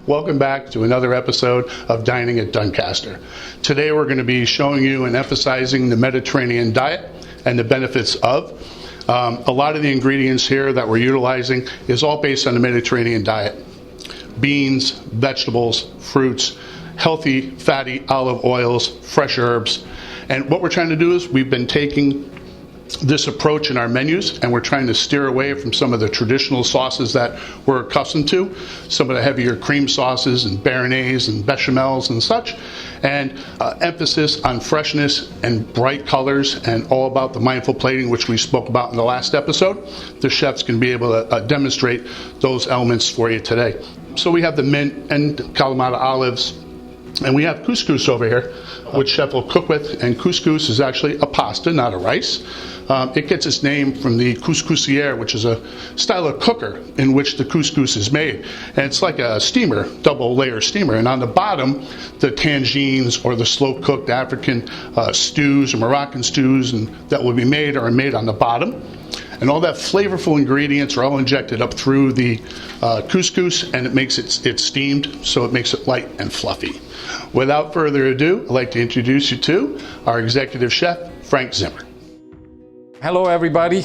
Welcome back to another episode of Dining at Duncaster. Today we're going to be showing you and emphasizing the Mediterranean diet and the benefits of. A lot of the ingredients here that we're utilizing is all based on the Mediterranean diet. Beans, vegetables, fruits, healthy fatty olive oils, fresh herbs. And what we're trying to do is we've been taking this approach in our menus, and we're trying to steer away from some of the traditional sauces that we're accustomed to, some of the heavier cream sauces and béarnaise and bechamels and such, and emphasis on freshness and bright colors and all about the mindful plating, which we spoke about in the last episode. The chef's going to be able to demonstrate those elements for you today. So we have the mint and Kalamata olives, and we have couscous over here, which chef will cook with, and couscous is actually a pasta, not a rice. It gets its name from the couscousière, which is a style of cooker in which the couscous is made. And it's like a steamer, double layer steamer. And on the bottom, the tangines or the slow cooked African stews or Moroccan stews that will be made are made on the bottom. And all that flavorful ingredients are all injected up through the couscous, and it makes it steamed, so it makes it light and fluffy. Without further ado, I'd like to introduce you to our executive chef, Frank Zimmer. Hello everybody.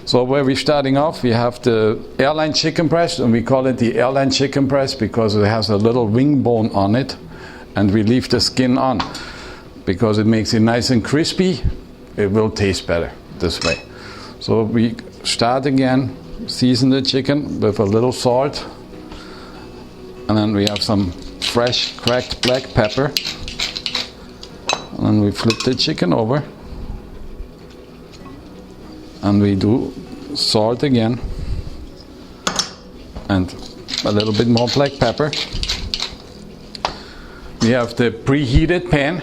So where we're starting off, we have the airline chicken breast, and we call it the airline chicken breast because it has a little wing bone on it, and we leave the skin on because it makes it nice and crispy. It will taste better this way. So we start again, season the chicken with a little salt, and then we have some fresh cracked black pepper, and then we flip the chicken over, and we do salt again and a little bit more black pepper. We have the preheated pan,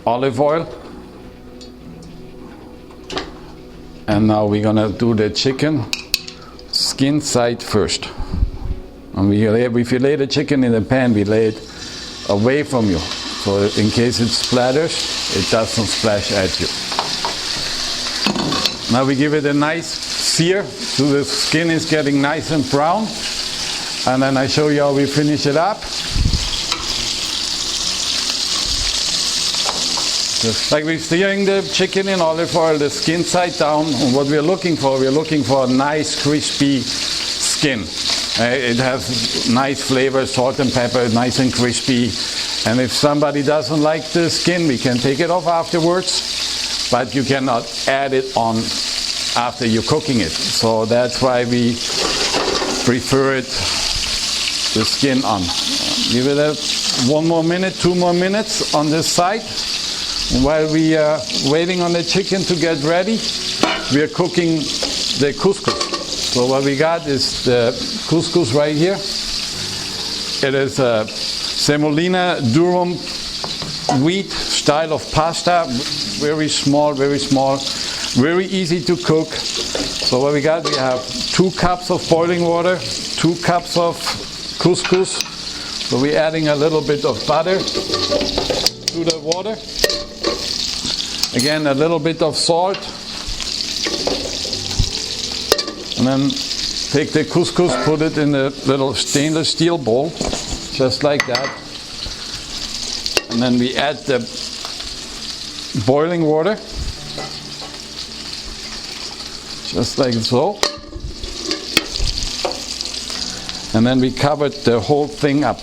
olive oil, and now we're gonna do the chicken skin side first. And if you lay the chicken in the pan, we lay it away from you, so in case it splatters, it doesn't splash at you. Now we give it a nice sear, so the skin is getting nice and brown, and then I show you how we finish it up. Just like we're searing the chicken in olive oil, the skin side down, and what we're looking for a nice crispy skin. It has nice flavor, salt and pepper, nice and crispy. And if somebody doesn't like the skin, we can take it off afterwards, but you cannot add it on after you're cooking it. So that's why we prefer it, the skin on. Give it one more minute, 2 more minutes on this side. While we are waiting on the chicken to get ready, we are cooking the couscous. So what we got is the couscous right here. It is a semolina durum wheat style of pasta, very small, very easy to cook. So what we got, we have 2 cups of boiling water, 2 cups of couscous. So we're adding a little bit of butter to the water. Again, a little bit of salt. And then take the couscous, put it in a little stainless steel bowl, just like that. And then we add the boiling water, just like so. And then we covered the whole thing up,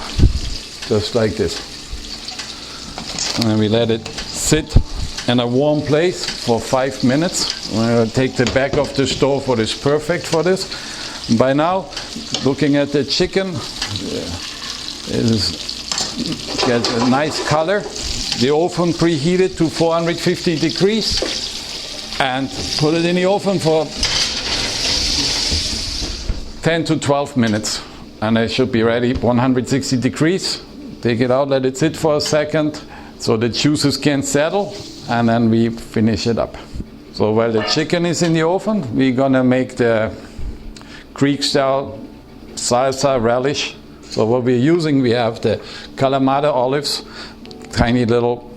just like this. And then we let it sit in a warm place for 5 minutes. We're going to take the back of the stove, what is perfect for this. By now, looking at the chicken, it gets a nice color. The oven preheated to 450 degrees, and put it in the oven for 10 to 12 minutes. And it should be ready, 160 degrees. Take it out, let it sit for a second so the juices can settle, and then we finish it up. So while the chicken is in the oven, we're gonna make the Greek style salsa relish. So what we're using, we have the Kalamata olives, tiny little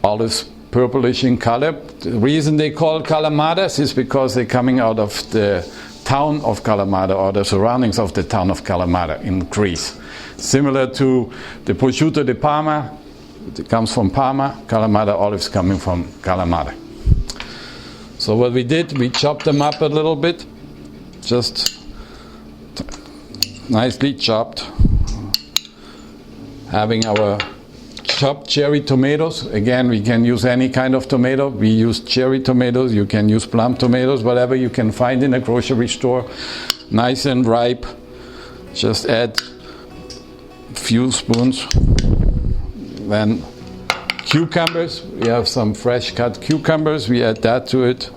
olives, purplish in color. The reason they call Kalamatas is because they're coming out of the town of Kalamata or the surroundings of the town of Kalamata in Greece. Similar to the prosciutto di Parma, it comes from Parma, Kalamata olives coming from Kalamata. So what we did, we chopped them up a little bit, just nicely chopped. Having our chopped cherry tomatoes. Again, we can use any kind of tomato. We use cherry tomatoes. You can use plum tomatoes, whatever you can find in a grocery store. Nice and ripe. Just add a few spoons. Then cucumbers. We have some fresh cut cucumbers. We add that to it.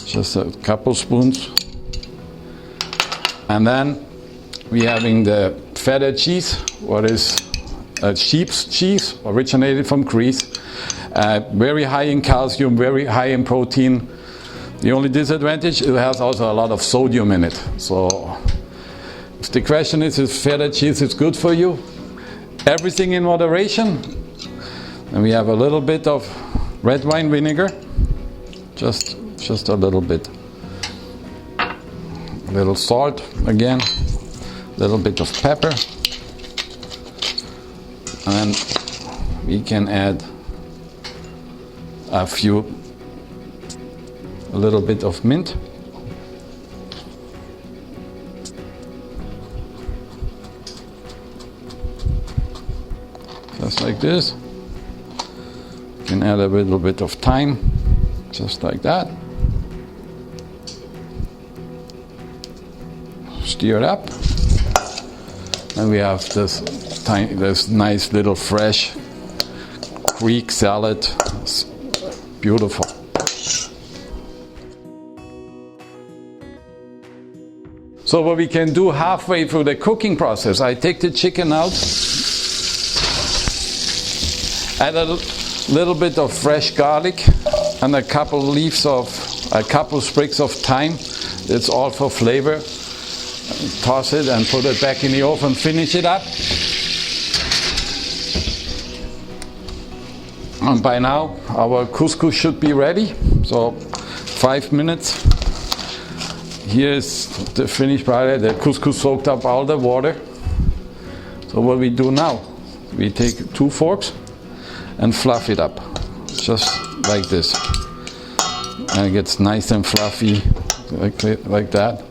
Just a couple spoons. And then we having the feta cheese, what is a sheep's cheese, originated from Greece. Very high in calcium, very high in protein. The only disadvantage, it has also a lot of sodium in it. So if the question is feta cheese is good for you, everything in moderation. And we have a little bit of red wine vinegar, just a little bit. A little salt again, a little bit of pepper. And we can add a little bit of mint. Just like this. You can add a little bit of thyme, just like that. Stir it up. And we have this nice little fresh Greek salad. It's beautiful. So what we can do halfway through the cooking process, I take the chicken out, add a little bit of fresh garlic and a couple sprigs of thyme. It's all for flavor. Toss it and put it back in the oven, finish it up. And by now our couscous should be ready. So 5 minutes. Here's the finished product. The couscous soaked up all the water. So what we do now, we take 2 forks and fluff it up, just like this. And it gets nice and fluffy, like that.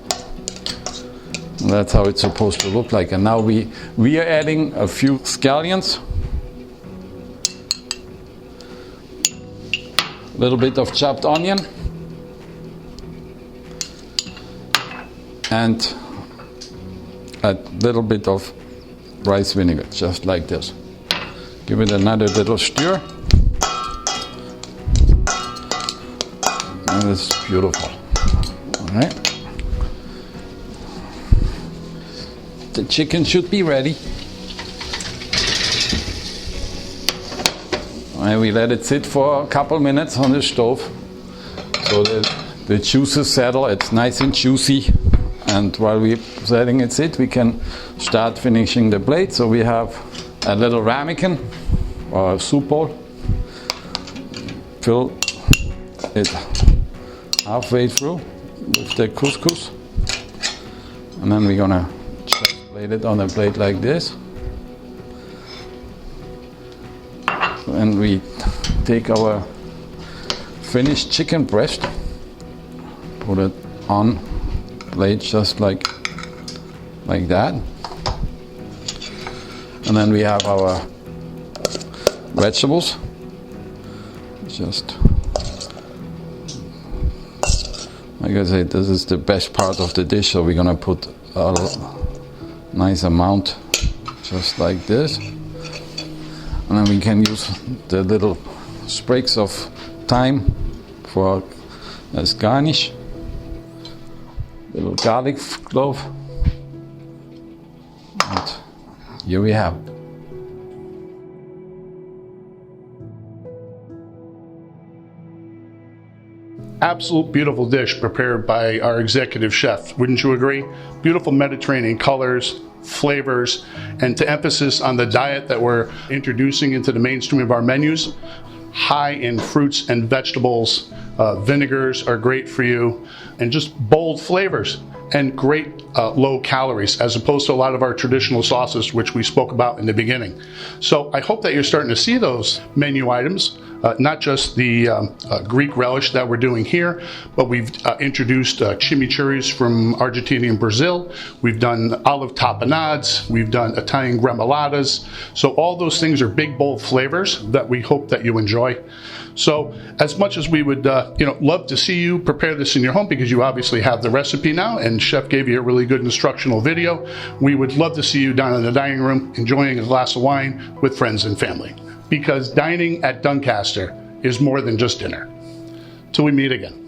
And that's how it's supposed to look like. And now we are adding a few scallions, a little bit of chopped onion, and a little bit of rice vinegar, just like this. Give it another little stir. And it's beautiful. All right. The chicken should be ready. And we let it sit for a couple minutes on the stove so that the juices settle. It's nice and juicy. And while we're letting it sit, we can start finishing the plate. So we have a little ramekin or a soup bowl. Fill it halfway through with the couscous. And then we're gonna lay it on a plate like this. And we take our finished chicken breast, put it on plate just like that. And then we have our vegetables. Just like I said, this is the best part of the dish, so we're gonna put a nice amount just like this. And then we can use the little sprigs of thyme as garnish. Little garlic clove. And here we have it. Absolute beautiful dish prepared by our executive chef. Wouldn't you agree? Beautiful Mediterranean colors, flavors, and to emphasis on the diet that we're introducing into the mainstream of our menus, high in fruits and vegetables, Vinegars are great for you, and just bold flavors and great low calories, as opposed to a lot of our traditional sauces, which we spoke about in the beginning. So I hope that you're starting to see those menu items, not just the Greek relish that we're doing here, but we've introduced chimichurris from Argentina and Brazil. We've done olive tapenades. We've done Italian gremoladas. So all those things are big, bold flavors that we hope that you enjoy. So as much as we would love to see you prepare this in your home, because you obviously have the recipe now and Chef gave you a really good instructional video, we would love to see you down in the dining room enjoying a glass of wine with friends and family. Because dining at Duncaster is more than just dinner. Till we meet again.